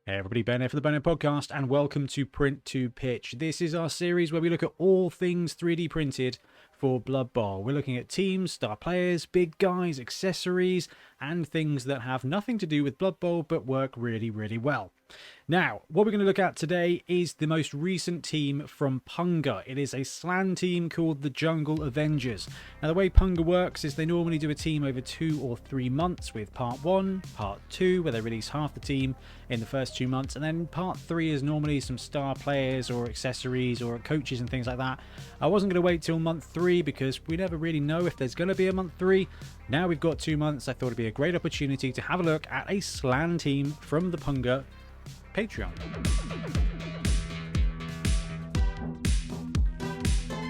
Hey everybody, Ben here for the Bonehead podcast, and welcome to Print to Pitch. This is our series where we look at all things 3D printed for Blood Bowl. We're looking at teams, star players, big guys, accessories, and things that have nothing to do with Blood Bowl but work really, really well. Now, what we're going to look at today is the most recent team from Punga. It is a Slann team called the Jungle Avengers. Now, the way Punga works is they normally do a team over 2 or 3 months, with part 1, part 2, where they release half the team in the first 2 months, and then part 3 is normally some star players or accessories or coaches and things like that. I wasn't going to wait till month 3 because we never really know if there's going to be a month 3. Now we've got 2 months. I thought it'd be a great opportunity to have a look at a Slann team from the Punga Patreon.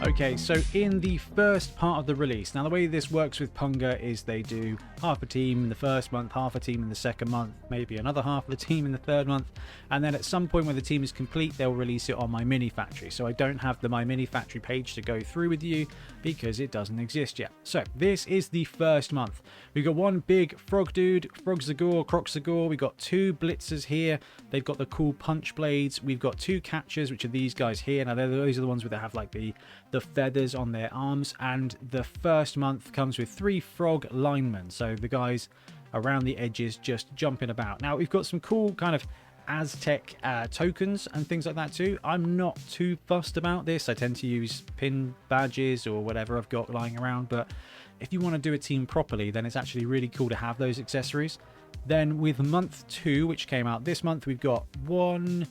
Okay, so in the first part of the release, now the way this works with Punga is they do half a team in the first month, half a team in the second month, maybe another half of the team in the third month, and then at some point when the team is complete, they'll release it on MyMiniFactory. So I don't have the MyMiniFactory page to go through with you because it doesn't exist yet. So this is the first month. We've got one big frog dude, Frogzagor, Croczagor. We've got 2 blitzers here. They've got the cool punch blades. We've got 2 catchers, which are these guys here. Now those are the ones that have like the feathers on their arms, and the first month comes with 3 frog linemen, so the guys around the edges just jumping about. Now we've got some cool kind of Aztec tokens and things like that too. I'm not too fussed about this. I tend to use pin badges or whatever I've got lying around, but if you want to do a team properly, then it's actually really cool to have those accessories. Then with month 2, which came out this month, we've got 1,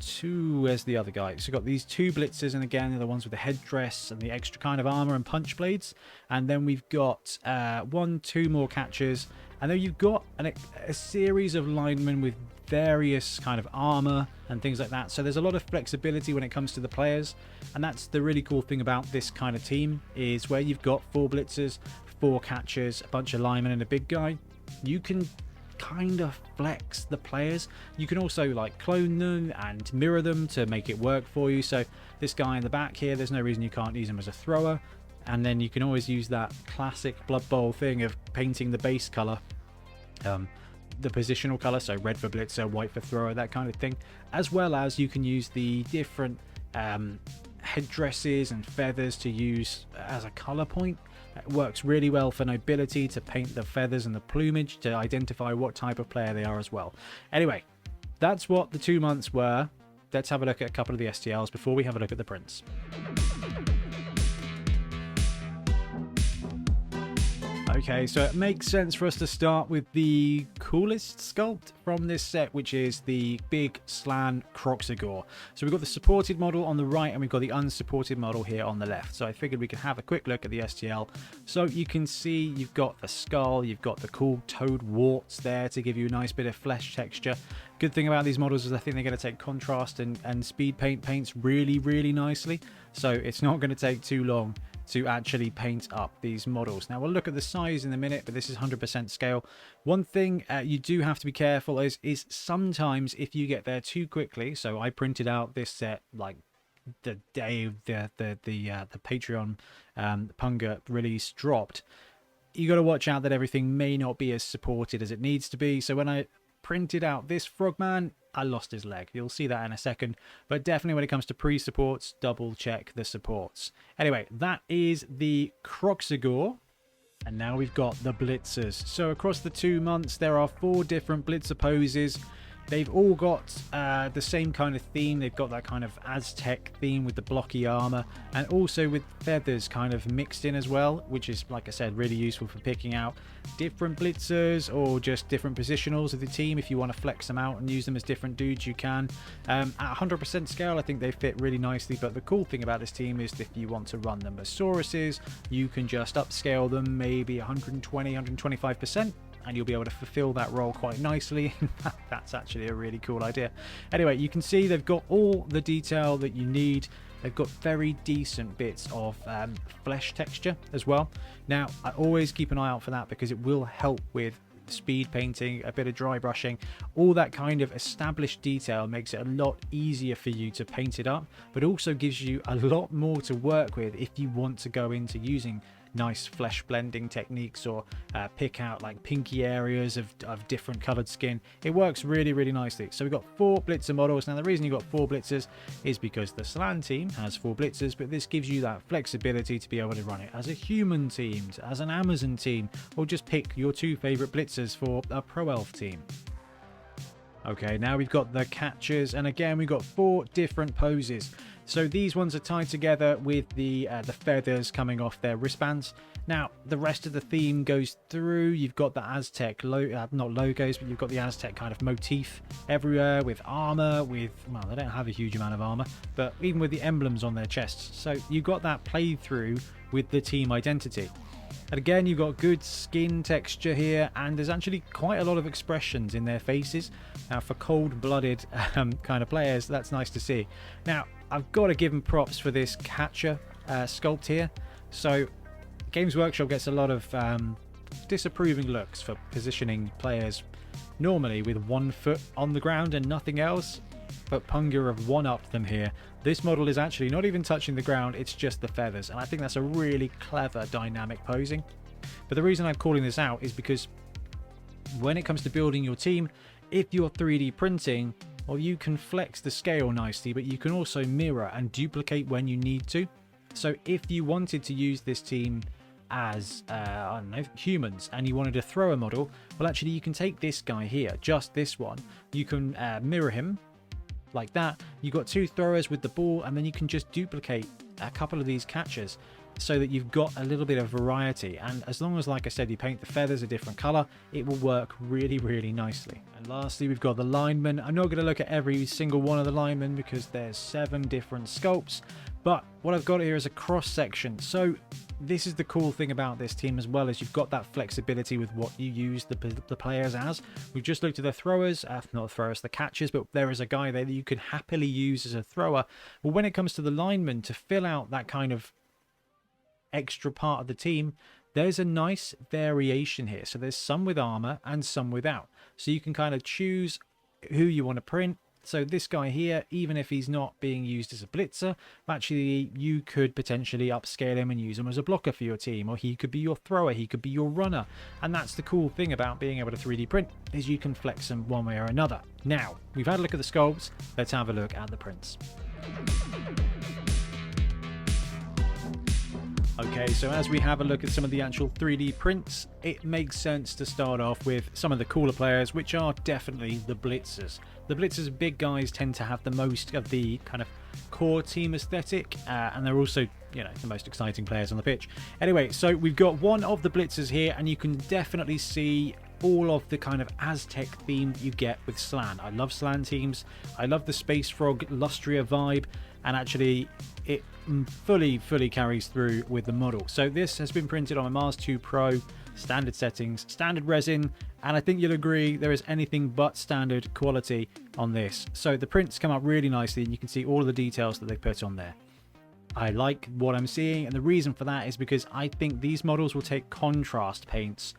2, where's the other guy? So we've got these 2 blitzers, and again they're the ones with the headdress and the extra kind of armor and punch blades. And then we've got 1, 2 more catchers, and then you've got a series of linemen with various kind of armor and things like that. So there's a lot of flexibility when it comes to the players, and that's the really cool thing about this kind of team, is where you've got 4 blitzers, 4 catchers, a bunch of linemen, and a big guy. You can kind of flex the players. You can also like clone them and mirror them to make it work for you. So this guy in the back here, there's no reason you can't use him as a thrower, and then you can always use that classic Blood Bowl thing of painting the base color, the positional color, so red for blitzer, white for thrower, that kind of thing, as well as you can use the different headdresses and feathers to use as a color point. It works really well for nobility, to paint the feathers and the plumage to identify what type of player they are as well. Anyway, that's what the 2 months were. Let's have a look at a couple of the STLs before we have a look at the prints. Okay, so it makes sense for us to start with the coolest sculpt from this set, which is the big Slann Croczagor. So we've got the supported model on the right, and we've got the unsupported model here on the left. So I figured we could have a quick look at the STL. So you can see you've got the skull, you've got the cool toad warts there to give you a nice bit of flesh texture. Good thing about these models is I think they're going to take contrast and speed paints really, really nicely. So it's not going to take too long to actually paint up these models. Now we'll look at the size in a minute, but this is 100% scale. One thing you do have to be careful is sometimes if you get there too quickly. So I printed out this set like the day of the Patreon Punga release dropped. You got to watch out that everything may not be as supported as it needs to be. So when I printed out this frogman, I lost his leg. You'll see that in a second, but definitely when it comes to pre-supports, double check the supports. Anyway, that is the Croczagor, and now we've got the blitzers. So across the 2 months, there are 4 different blitzer poses. They've all got the same kind of theme. They've got that kind of Aztec theme with the blocky armor, and also with feathers kind of mixed in as well, which is, like I said, really useful for picking out different blitzers or just different positionals of the team. If you want to flex them out and use them as different dudes, you can. At 100% scale, I think they fit really nicely, but the cool thing about this team is that if you want to run them as Sauruses, you can just upscale them maybe 120, 125%. And you'll be able to fulfill that role quite nicely. That's actually a really cool idea. Anyway, you can see they've got all the detail that you need. They've got very decent bits of flesh texture as well. Now, I always keep an eye out for that because it will help with speed painting, a bit of dry brushing. All that kind of established detail makes it a lot easier for you to paint it up, but also gives you a lot more to work with if you want to go into using nice flesh blending techniques, or pick out like pinky areas of different colored skin. It works really, really nicely. So we've got 4 blitzer models. Now the reason you've got 4 blitzers is because the Slann team has 4 blitzers, but this gives you that flexibility to be able to run it as a human team, as an Amazon team, or just pick your 2 favorite blitzers for a pro elf team. Okay, now we've got the catchers, and again we've got 4 different poses. So these ones are tied together with the feathers coming off their wristbands. Now the rest of the theme goes through. You've got the Aztec not logos, but you've got the Aztec kind of motif everywhere, with armor, with, well, they don't have a huge amount of armor, but even with the emblems on their chests. So you've got that playthrough with the team identity. And again, you've got good skin texture here, and there's actually quite a lot of expressions in their faces. Now, for cold-blooded kind of players, that's nice to see. Now, I've got to give them props for this catcher sculpt here. So, Games Workshop gets a lot of disapproving looks for positioning players normally with 1 foot on the ground and nothing else. But Punga have one-upped them here. This model is actually not even touching the ground, it's just the feathers. And I think that's a really clever dynamic posing. But the reason I'm calling this out is because when it comes to building your team, if you're 3D printing, well, you can flex the scale nicely, but you can also mirror and duplicate when you need to. So if you wanted to use this team as, I don't know, humans, and you wanted to throw a model, well, actually, you can take this guy here, just this one. You can mirror him like that. You've got 2 throwers with the ball, and then you can just duplicate a couple of these catchers so that you've got a little bit of variety. And as long as, like I said, you paint the feathers a different color, it will work really, really nicely. And lastly, we've got the linemen. I'm not going to look at every single one of the linemen because there's 7 different sculpts, but what I've got here is a cross section. So this is the cool thing about this team, as well as you've got that flexibility with what you use the players as. We've just looked at the throwers, not throwers, the catchers, but there is a guy there that you could happily use as a thrower. Well, when it comes to the linemen, to fill out that kind of extra part of the team, there's a nice variation here. So there's some with armor and some without. So you can kind of choose who you want to print. So this guy here, even if he's not being used as a blitzer, actually you could potentially upscale him and use him as a blocker for your team, or he could be your thrower, he could be your runner. And that's the cool thing about being able to 3D print, is you can flex them one way or another. Now, we've had a look at the sculpts, let's have a look at the prints. Okay, so as we have a look at some of the actual 3D prints, it makes sense to start off with some of the cooler players, which are definitely the blitzers. The blitzers, big guys, tend to have the most of the kind of core team aesthetic, and they're also, you know, the most exciting players on the pitch. Anyway, so we've got one of the blitzers here, and you can definitely see all of the kind of Aztec theme you get with Slann. I love Slann teams. I love the Space Frog Lustria vibe, and actually it fully carries through with the model. So this has been printed on a Mars 2 Pro, standard settings, standard resin, and I think you'll agree there is anything but standard quality on this. So the prints come up really nicely, and you can see all of the details that they put on there. I like what I'm seeing, and the reason for that is because I think these models will take contrast paints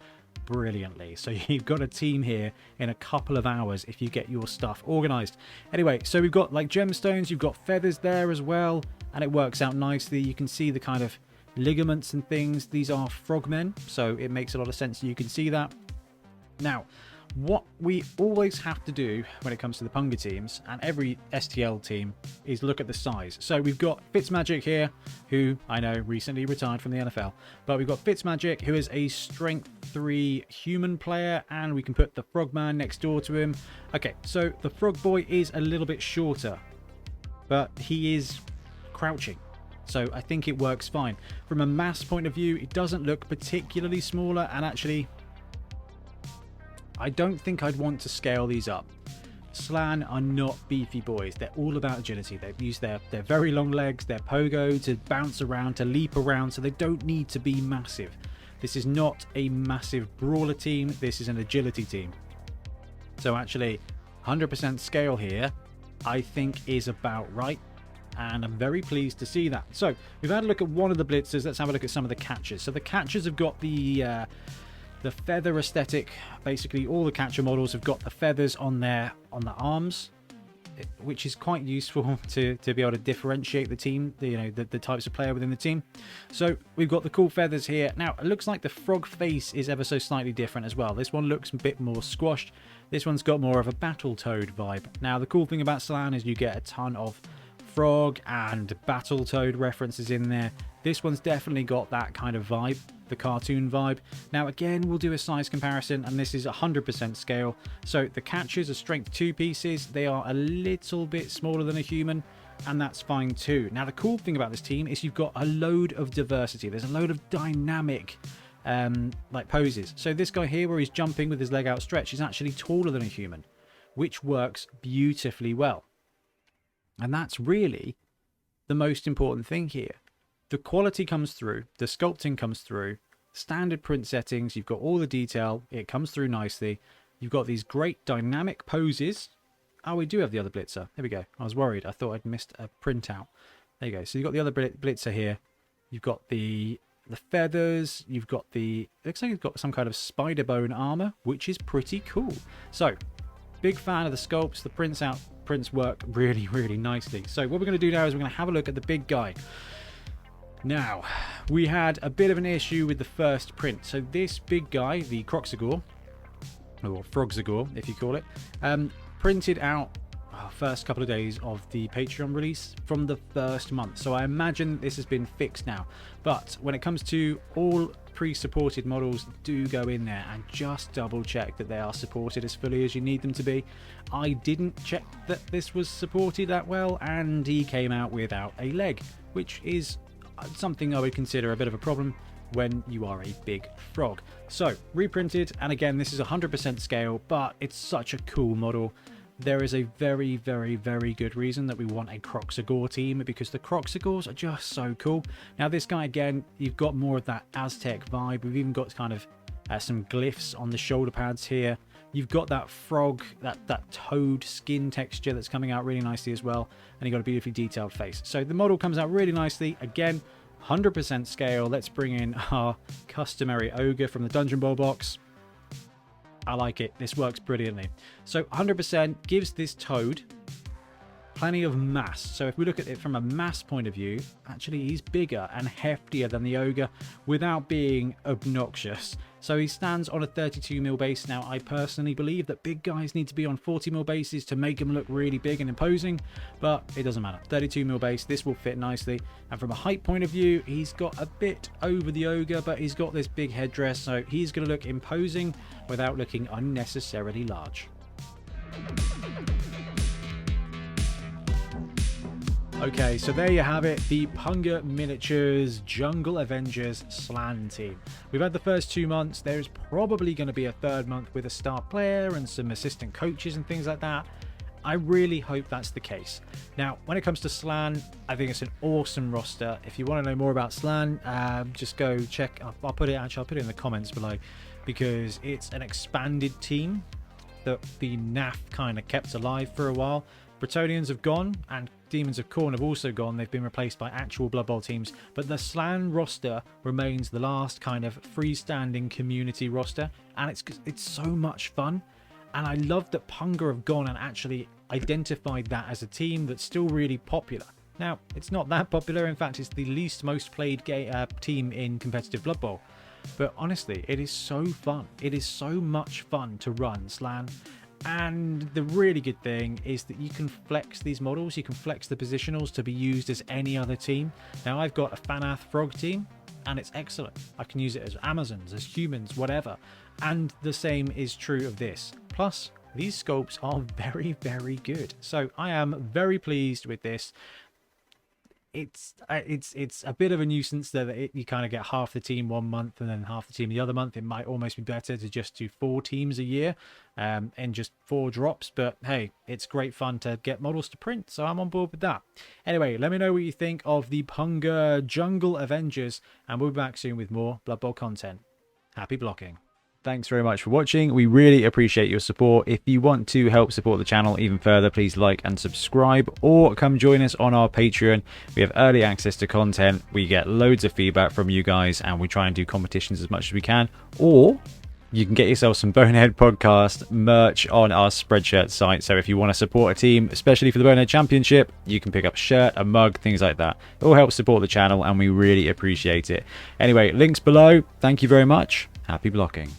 brilliantly. So you've got a team here in a couple of hours if you get your stuff organized. Anyway, so we've got like gemstones, you've got feathers there as well, and it works out nicely. You can see the kind of ligaments and things. These are frogmen, so it makes a lot of sense. You can see that. Now, what we always have to do when it comes to the Punga teams, and every STL team, is look at the size. So we've got Fitzmagic here, who I know recently retired from the NFL, but we've got Fitzmagic, who is a strength 3 human player, and we can put the Frogman next door to him. Okay, so the Frog Boy is a little bit shorter, but he is crouching, so I think it works fine. From a mass point of view, it doesn't look particularly smaller, and actually I don't think I'd want to scale these up. Slann are not beefy boys. They're all about agility. They use their very long legs, their pogo, to bounce around, to leap around, so they don't need to be massive. This is not a massive brawler team. This is an agility team. So actually, 100% scale here, I think, is about right, and I'm very pleased to see that. So we've had a look at one of the blitzers. Let's have a look at some of the catchers. So the catchers have got the feather aesthetic. Basically all the catcher models have got the feathers on the arms, which is quite useful to be able to differentiate the team, the types of player within the team. So we've got the cool feathers here. Now it looks like the frog face is ever so slightly different as well. This one looks a bit more squashed. This one's got more of a battle toad vibe. Now the cool thing about Slann is you get a ton of frog and battle toad references in there. This one's definitely got that kind of vibe, the cartoon vibe. Now again, we'll do a size comparison, and this is 100% scale. So the catchers are strength 2 pieces. They are a little bit smaller than a human, and that's fine too. Now the cool thing about this team is you've got a load of diversity. There's a load of dynamic like poses. So this guy here, where he's jumping with his leg outstretched, is actually taller than a human, which works beautifully well. And that's really the most important thing here. The quality comes through, the sculpting comes through, standard print settings, you've got all the detail, it comes through nicely. You've got these great dynamic poses. Oh, we do have the other blitzer. There we go. I was worried. I thought I'd missed a printout. There you go. So you've got the other blitzer here. You've got the feathers. You've got it looks like you've got some kind of spider bone armor, which is pretty cool. So, big fan of the sculpts. The prints work really, really nicely. So what we're going to do now is we're going to have a look at the big guy. Now, we had a bit of an issue with the first print. So this big guy, the Croxagore, or Frogzagore, if you call it, printed out first couple of days of the Patreon release from the first month. So I imagine this has been fixed now. But when it comes to all pre-supported models, do go in there and just double check that they are supported as fully as you need them to be. I didn't check that this was supported that well, and he came out without a leg, which is something I would consider a bit of a problem when you are a big frog. So reprinted, and again, this is 100% scale, but it's such a cool model. There is a very, very, very good reason that we want a Croxagore team, because the Croxagores are just so cool. Now this guy, again, you've got more of that Aztec vibe. We've even got kind of some glyphs on the shoulder pads here. You've got that frog, that toad skin texture that's coming out really nicely as well. And you've got a beautifully detailed face. So the model comes out really nicely. Again, 100% scale. Let's bring in our customary ogre from the Dungeon Bowl box. I like it. This works brilliantly. So 100% gives this toad plenty of mass. So if we look at it from a mass point of view, actually he's bigger and heftier than the ogre without being obnoxious. So he stands on a 32mm base. Now I personally believe that big guys need to be on 40mm bases to make them look really big and imposing, but it doesn't matter. 32mm base, this will fit nicely. And from a height point of view, he's got a bit over the ogre, but he's got this big headdress, so he's going to look imposing without looking unnecessarily large. Okay, so there you have it, the Punga Miniatures Jungle Avengers Slann team. We've had the first 2 months. There's probably going to be a third month with a star player and some assistant coaches and things like that. I really hope that's the case. Now, when it comes to Slann, I think it's an awesome roster. If you want to know more about Slann, just go check. I'll put it in the comments below, because it's an expanded team that the NAF kind of kept alive for a while. Bretonnians have gone, and Demons of Khorne have also gone. They've been replaced by actual Blood Bowl teams, but the Slann roster remains the last kind of freestanding community roster, and it's so much fun. And I love that Punga have gone and actually identified that as a team that's still really popular. Now, it's not that popular. In fact, it's the least most played team in competitive Blood Bowl. But honestly, it is so fun. It is so much fun to run Slann. And the really good thing is that you can flex these models. You can flex the positionals to be used as any other team. Now, I've got a Fanath Frog team, and it's excellent. I can use it as Amazons, as humans, whatever. And the same is true of this. Plus, these sculpts are very, very good. So I am very pleased with this. It's a bit of a nuisance that you kind of get half the team 1 month and then half the team the other month. It might almost be better to just do 4 teams a year and just 4 drops. But hey, it's great fun to get models to print, so I'm on board with that. Anyway, let me know what you think of the Punga Jungle Avengers, and we'll be back soon with more Blood Bowl content. Happy blocking. Thanks very much for watching. We really appreciate your support. If you want to help support the channel even further, please like and subscribe, or come join us on our Patreon. We have early access to content. We get loads of feedback from you guys, and we try and do competitions as much as we can. Or you can get yourself some Bonehead podcast merch on our Spreadshirt site. So if you want to support a team, especially for the Bonehead Championship, you can pick up a shirt, a mug, things like that. It all helps support the channel and we really appreciate it. Anyway, links below. Thank you very much. Happy blocking.